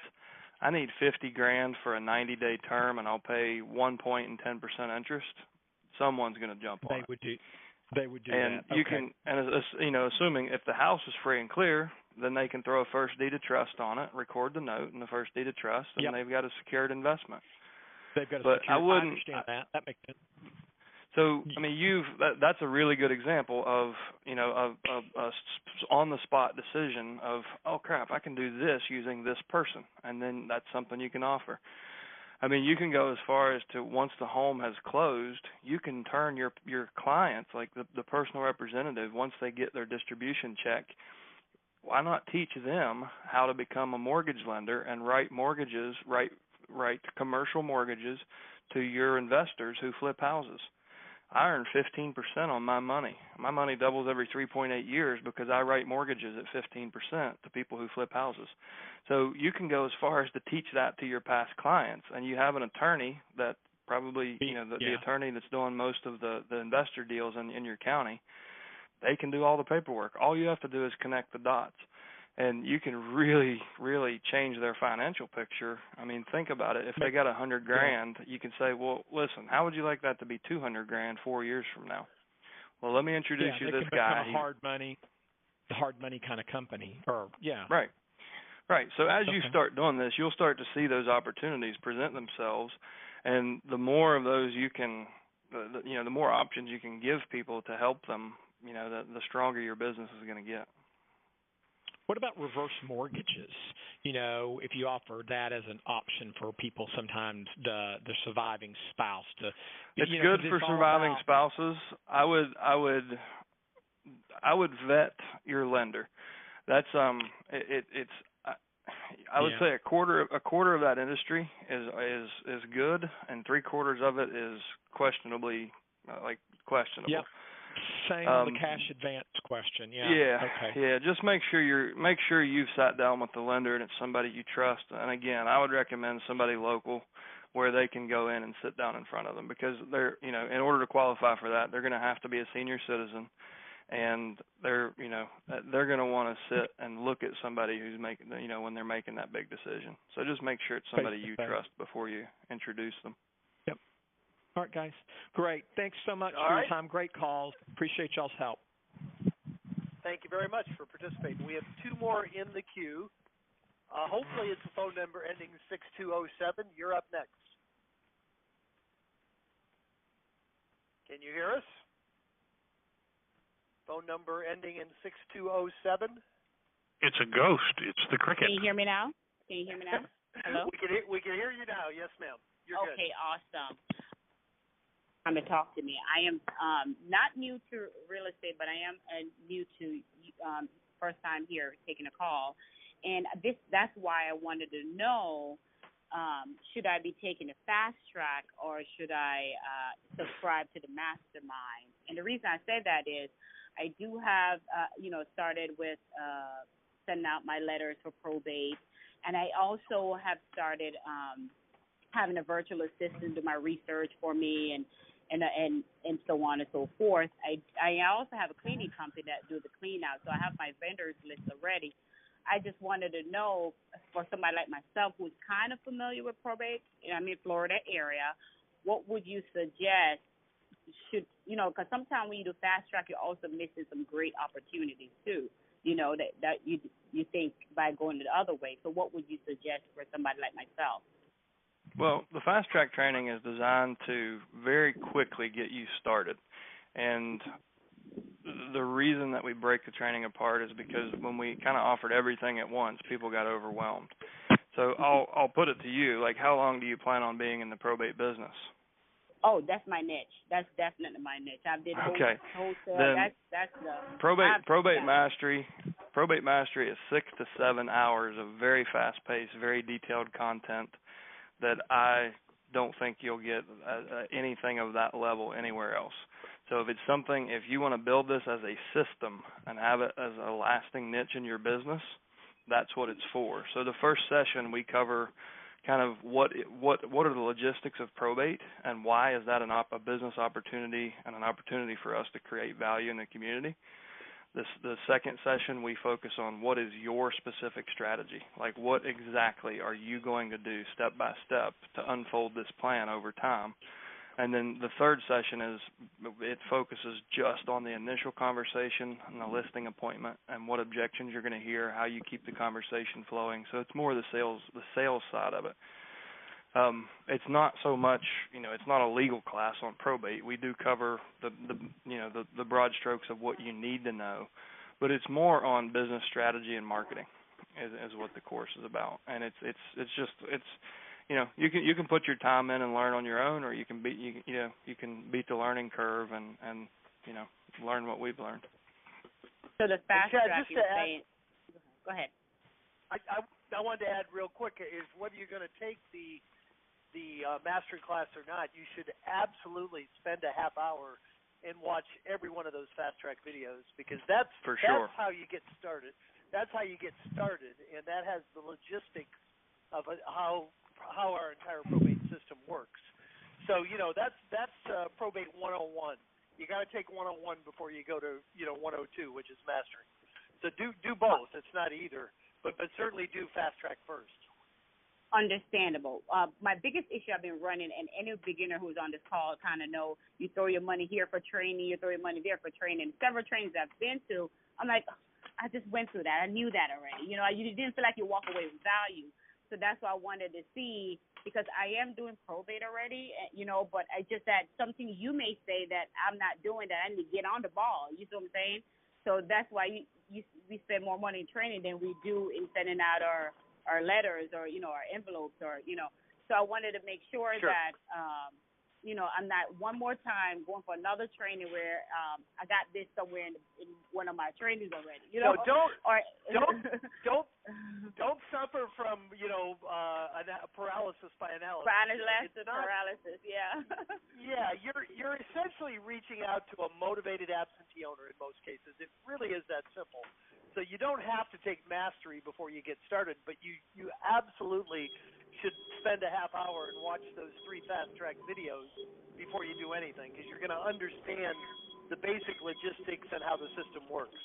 I need $50,000 for a 90-day term, and I'll pay 1 point and 10% interest, someone's going to jump on it. They would do and that. You can, and assuming if the house is free and clear, then they can throw a first deed of trust on it, record the note in the first deed of trust, and they've got a secured investment. They've got to But secure. I understand that. That makes sense. So, I mean, that's a really good example of, a on-the-spot decision of, oh, crap, I can do this using this person, and then that's something you can offer. I mean, you can go as far as to once the home has closed, you can turn your clients, like the personal representative, once they get their distribution check, why not teach them how to become a mortgage lender and write mortgages, write commercial mortgages to your investors who flip houses? I earn 15% on my money. My money doubles every 3.8 years because I write mortgages at 15% to people who flip houses. So you can go as far as to teach that to your past clients, and you have an attorney that probably, the attorney that's doing most of the investor deals in your county, they can do all the paperwork. All you have to do is connect the dots. And you can really, really change their financial picture. I mean, think about it. If they got $100,000, you can say, well, listen, how would you like that to be $200,000 4 years from now? Well, let me introduce you to this guy. A hard money kind of company. Right. So as you start doing this, you'll start to see those opportunities present themselves, and the more of those you can, the more options you can give people to help them, the stronger your business is going to get. What about reverse mortgages? If you offer that as an option for people, sometimes the surviving spouse to. It's good for surviving spouses. I would vet your lender. That's it's. I would say a quarter of that industry is good, and 3/4 of it is questionable. Yep. Same on the cash advance question. Yeah. Just make sure you've sat down with the lender and it's somebody you trust. And again, I would recommend somebody local where they can go in and sit down in front of them, because they're, in order to qualify for that, they're going to have to be a senior citizen, and they're going to want to sit and look at somebody who's making, when they're making that big decision. So just make sure it's somebody you trust before you introduce them. All right, guys. Great. Thanks so much for your time. Great calls. Appreciate y'all's help. Thank you very much for participating. We have 2 more in the queue. Hopefully it's a phone number ending 6207. You're up next. Can you hear us? Phone number ending in 6207. It's a ghost. It's the cricket. Can you hear me now? Hello? We can hear you now. Yes, ma'am. You're good. Okay, awesome. Come to talk to me. I am not new to real estate, but I am new to first time here taking a call, and that's why I wanted to know, should I be taking a fast track or should I subscribe to the Mastermind? And the reason I say that is I do have started with sending out my letters for probate, and I also have started having a virtual assistant do my research for me and so on and so forth. I also have a cleaning company that do the clean out, so I have my vendors list already. I just wanted to know, for somebody like myself who's kind of familiar with probate, I'm in Florida area, what would you suggest? Because sometimes when you do fast track, you're also missing some great opportunities too, that you think by going the other way. So what would you suggest for somebody like myself? Well, the fast track training is designed to very quickly get you started. And the reason that we break the training apart is because when we kind of offered everything at once, people got overwhelmed. So I'll put it to you, like, how long do you plan on being in the probate business? Oh, that's my niche. That's definitely my niche. I did wholesale. Then that's the probate mastery. Probate mastery is 6 to 7 hours of very fast-paced, very detailed content that I don't think you'll get anything of that level anywhere else. So if you want to build this as a system and have it as a lasting niche in your business, that's what it's for. So the first session we cover kind of what are the logistics of probate and why is that a business opportunity and an opportunity for us to create value in the community. The second session, we focus on what is your specific strategy, like what exactly are you going to do step by step to unfold this plan over time. And then the third session it focuses just on the initial conversation and the listing appointment and what objections you're going to hear, how you keep the conversation flowing. So it's more the sales side of it. It's not so much, it's not a legal class on probate. We do cover the broad strokes of what you need to know, but it's more on business strategy and marketing is what the course is about. And it's you can put your time in and learn on your own, or you can beat the learning curve and learn what we've learned. So the fast track you're saying, go ahead. I wanted to add real quick is whether you're going to take the mastery class or not, you should absolutely spend a half hour and watch every one of those fast track videos, because that's how you get started. That's how you get started, and that has the logistics of how our entire probate system works. So that's probate 101. You got to take 101 before you go to 102, which is mastery. So do both. It's not either, but certainly do fast track first. Understandable. My biggest issue I've been running, and any beginner who's on this call kind of know, you throw your money here for training, you throw your money there for training. Several trainings I've been to, I'm like, I just went through that. I knew that already. You didn't feel like you walk away with value. So that's why I wanted to see, because I am doing probate already, but I just that something you may say that I'm not doing, that I need to get on the ball. You see what I'm saying? So that's why we spend more money in training than we do in sending out our letters or, our envelopes or, So I wanted to make sure that, I'm not one more time going for another training where I got this somewhere in one of my trainings already. No, don't suffer from paralysis by analysis. Paralysis, yeah. Yeah, you're essentially reaching out to a motivated absentee owner in most cases. It really is that simple. So you don't have to take mastery before you get started, but you absolutely should spend a half hour and watch those 3 fast-track videos before you do anything, because you're going to understand the basic logistics and how the system works.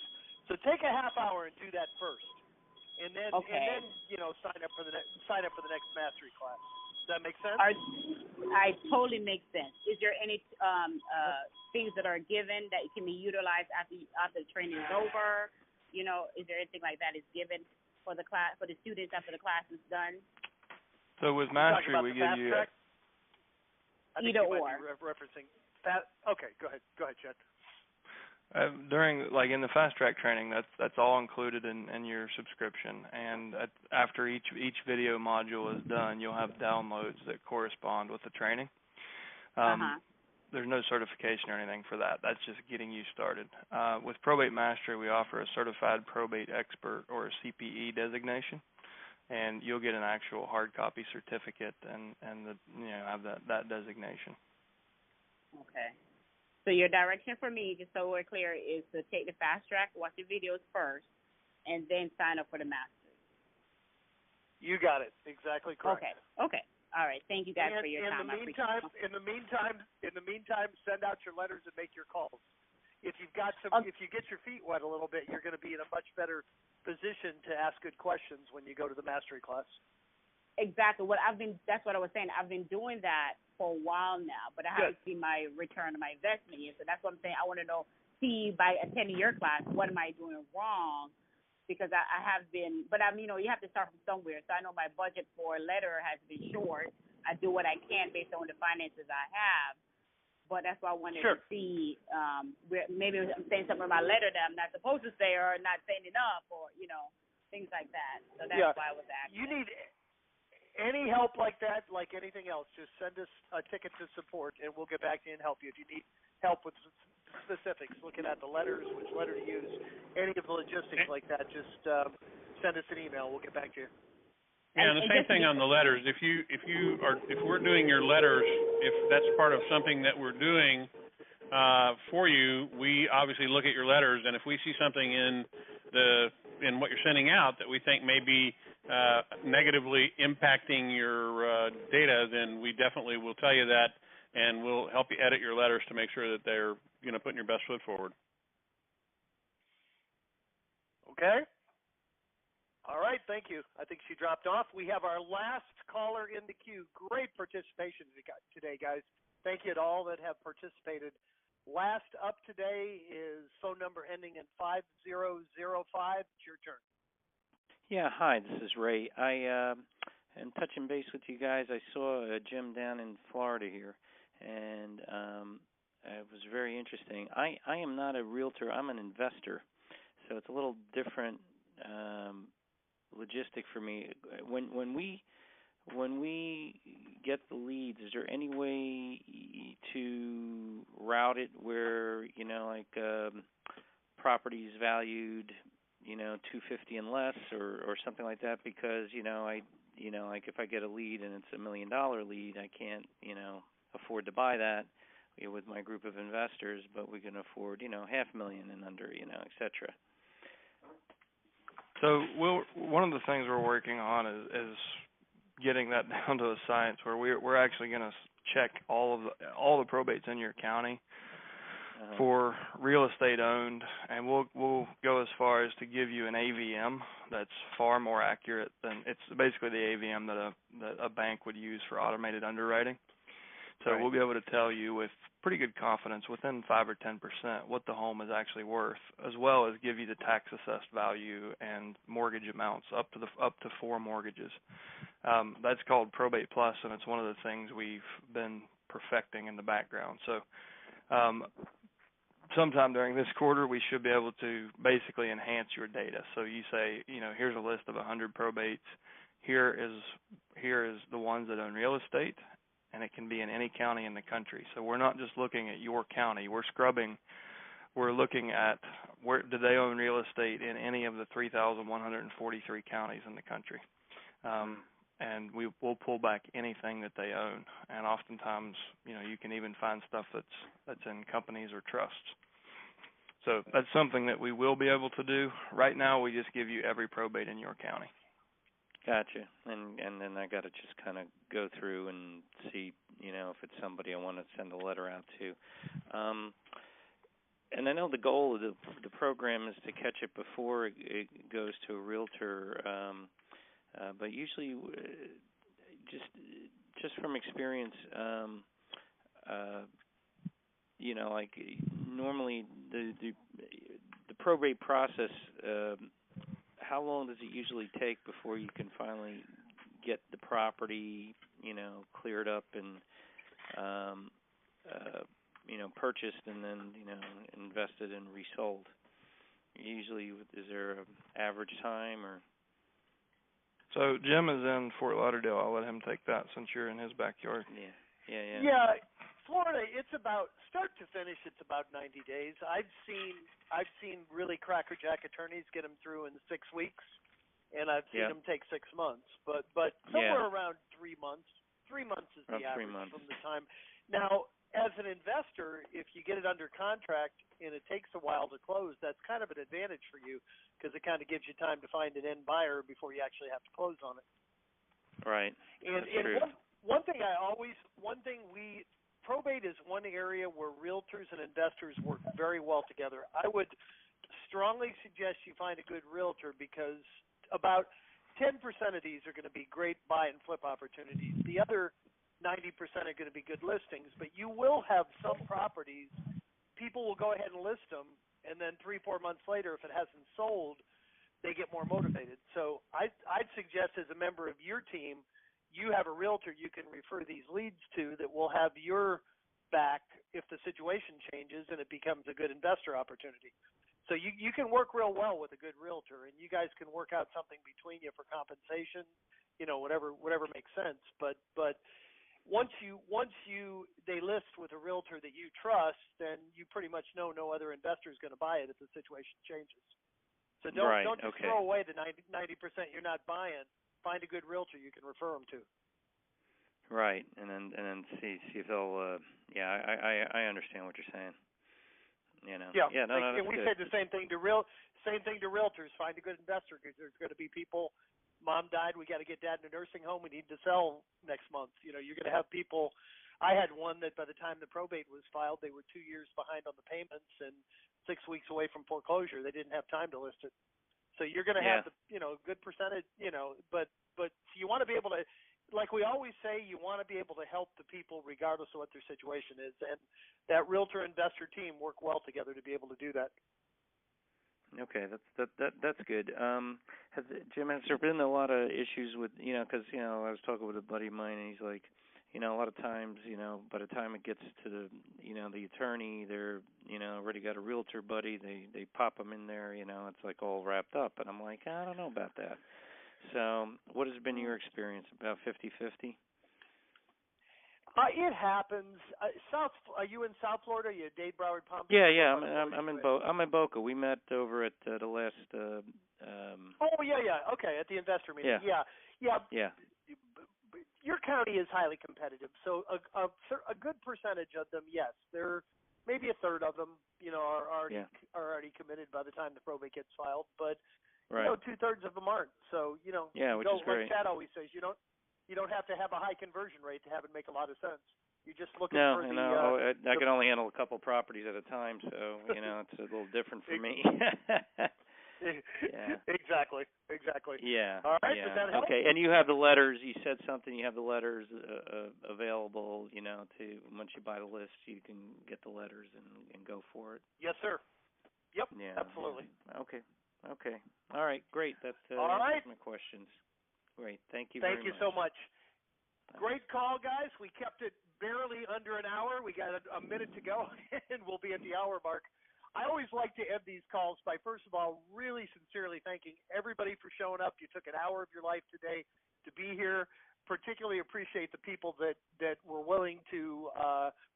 So take a half hour and do that first, and then sign up for the next mastery class. Does that make sense? I totally makes sense. Is there any things that are given that can be utilized after the training is over? Is there anything like that is given for the class, for the students after the class is done? So with mastery, we give you either or. Referencing that. Okay, go ahead, Chet. During in the fast track training, that's all included in your subscription, and after each video module is done, you'll have downloads that correspond with the training. There's no certification or anything for that. That's just getting you started. With Probate Mastery, we offer a certified probate expert or a CPE designation, and you'll get an actual hard copy certificate and have that designation. Okay. So your direction for me, just so we're clear, is to take the fast track, watch the videos first, and then sign up for the mastery. You got it. Exactly correct. Okay. All right. Thank you guys for your time. In the meantime, send out your letters and make your calls. If you get your feet wet a little bit, you're going to be in a much better position to ask good questions when you go to the mastery class. Exactly. That's what I was saying. I've been doing that for a while now, but I haven't seen my return on my investment yet. So that's what I'm saying. I want to see by attending your class, what am I doing wrong? Because I have been, but you have to start from somewhere. So I know my budget for a letter has been short. I do what I can based on the finances I have. But that's why I wanted to see where maybe I'm saying something in my letter that I'm not supposed to say, or not saying enough, or things like that. So that's why I was asking. You need any help like that, like anything else, just send us a ticket to support, and we'll get back to you and help you. If you need help with specifics, looking at the letters, which letter to use, any of the logistics like that, just send us an email. We'll get back to you. Yeah, and the same thing on the letters. If we're doing your letters, if that's part of something that we're doing for you, we obviously look at your letters, and if we see something in what you're sending out that we think may be negatively impacting your data, then we definitely will tell you that, and we'll help you edit your letters to make sure that they're putting your best foot forward. Okay. All right, thank you. I think she dropped off. We have our last caller in the queue. Great participation today, guys. Thank you to all that have participated. Last up today is phone number ending in 5005. It's your turn. Yeah, hi, this is Ray. I And touching base with you guys, I saw a gym down in Florida here, and it was very interesting. I am not a realtor. I'm an investor, so it's a little different logistic for me. When we get the leads, is there any way to route it where, properties valued, $250 and less or something like that? Because, like if I get a lead and it's $1 million lead, I can't, afford to buy that with my group of investors, but we can afford, $500,000 and under, et cetera. So one of the things we're working on is getting that down to a science where we're actually going to check all the probates in your county for real estate owned, and we'll go as far as to give you an AVM that's far more accurate than it's basically the AVM that a bank would use for automated underwriting. So We'll be able to tell you with pretty good confidence within 5 or 10% what the home is actually worth, as well as give you the tax assessed value and mortgage amounts up to 4 mortgages. That's called Probate Plus, and it's one of the things we've been perfecting in the background. So sometime during this quarter, we should be able to basically enhance your data. So you say, here's a list of 100 probates. Here is the ones that own real estate, and it can be in any county in the country. So we're not just looking at your county. We're scrubbing. We're looking at where do they own real estate in any of the 3,143 counties in the country. And we'll pull back anything that they own. And oftentimes, you can even find stuff that's in companies or trusts. So that's something that we will be able to do. Right now, we just give you every probate in your county. Gotcha. And then I got to just kind of go through and see, if it's somebody I want to send a letter out to. And I know the goal of the program is to catch it before it goes to a realtor. But usually, just from experience, like normally the probate process. How long does it usually take before you can finally get the property, cleared up and, purchased and then, invested and resold? Usually, is there an average time or? So Jim is in Fort Lauderdale. I'll let him take that since you're in his backyard. Yeah. Florida, it's about start to finish. It's about 90 days. I've seen really crackerjack attorneys get them through in 6 weeks, and I've seen them take 6 months. But somewhere around 3 months. 3 months is the average from the time. Now, as an investor, if you get it under contract and it takes a while to close, that's kind of an advantage for you because it kind of gives you time to find an end buyer before you actually have to close on it. Right. And probate is one area where realtors and investors work very well together. I would strongly suggest you find a good realtor because about 10% of these are going to be great buy and flip opportunities. The other 90% are going to be good listings, but you will have some properties, people will go ahead and list them, and then 3-4 months later, if it hasn't sold, they get more motivated. So I'd suggest as a member of your team, you have a realtor you can refer these leads to that will have your back if the situation changes and it becomes a good investor opportunity. So you can work real well with a good realtor, and you guys can work out something between you for compensation, whatever makes sense. But once they list with a realtor that you trust, then you pretty much know no other investor is going to buy it if the situation changes. So don't just throw away the 90% you're not buying. Find a good realtor you can refer them to. Right, and then see if they'll. I understand what you're saying. And we good. say the same thing to realtors. Find a good investor because there's going to be people. Mom died. We got to get dad in a nursing home. We need to sell next month. You're going to have people. I had one that by the time the probate was filed, they were 2 years behind on the payments and 6 weeks away from foreclosure. They didn't have time to list it. So you're going to have a good percentage, but you want to be able to, like we always say, you want to be able to help the people regardless of what their situation is. And that realtor investor team work well together to be able to do that. Okay, that's good. Jim, has there been a lot of issues with, because I was talking with a buddy of mine, and he's like, a lot of times, by the time it gets to the, the attorney, they're, already got a realtor buddy, they pop them in there, it's like all wrapped up, and I'm like, I don't know about that. So, what has been your experience? About 50-50? It happens. Are you in South Florida? Are you Dade, Broward, Palm Beach? Yeah. I'm in Boca. We met over at the last. Oh yeah. Okay, at the investor meeting. Yeah. Your county is highly competitive, so a good percentage of them, yes, they're maybe a third of them, are already committed by the time the probate gets filed, but right. 2/3 of them aren't. So which is great. Like Chad always says, you don't have to have a high conversion rate to have it make a lot of sense. You're just looking for the. No, I can only handle a couple properties at a time, so it's a little different for me. Yeah. Exactly. Yeah. All right. Yeah. Does that help? Okay. And you have the letters. You said something. You have the letters available. To once you buy the list, you can get the letters and go for it. Yes, sir. Yep. Yeah. Absolutely. Yeah. Okay. All right. Great. That all right. answers my questions. Great. Thank you. Thank very you much. so much. Great call, guys. We kept it barely under an hour. We got a minute to go, and we'll be at the hour mark. I always like to end these calls by, first of all, really sincerely thanking everybody for showing up. You took an hour of your life today to be here. Particularly appreciate the people that were willing to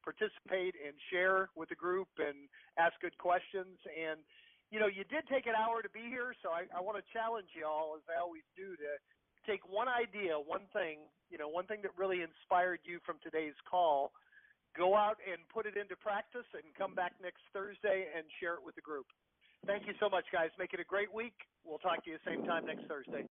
participate and share with the group and ask good questions. And, you did take an hour to be here, so I want to challenge you all, as I always do, to take one idea, one thing that really inspired you from today's call, go out and put it into practice and come back next Thursday and share it with the group. Thank you so much, guys. Make it a great week. We'll talk to you same time next Thursday.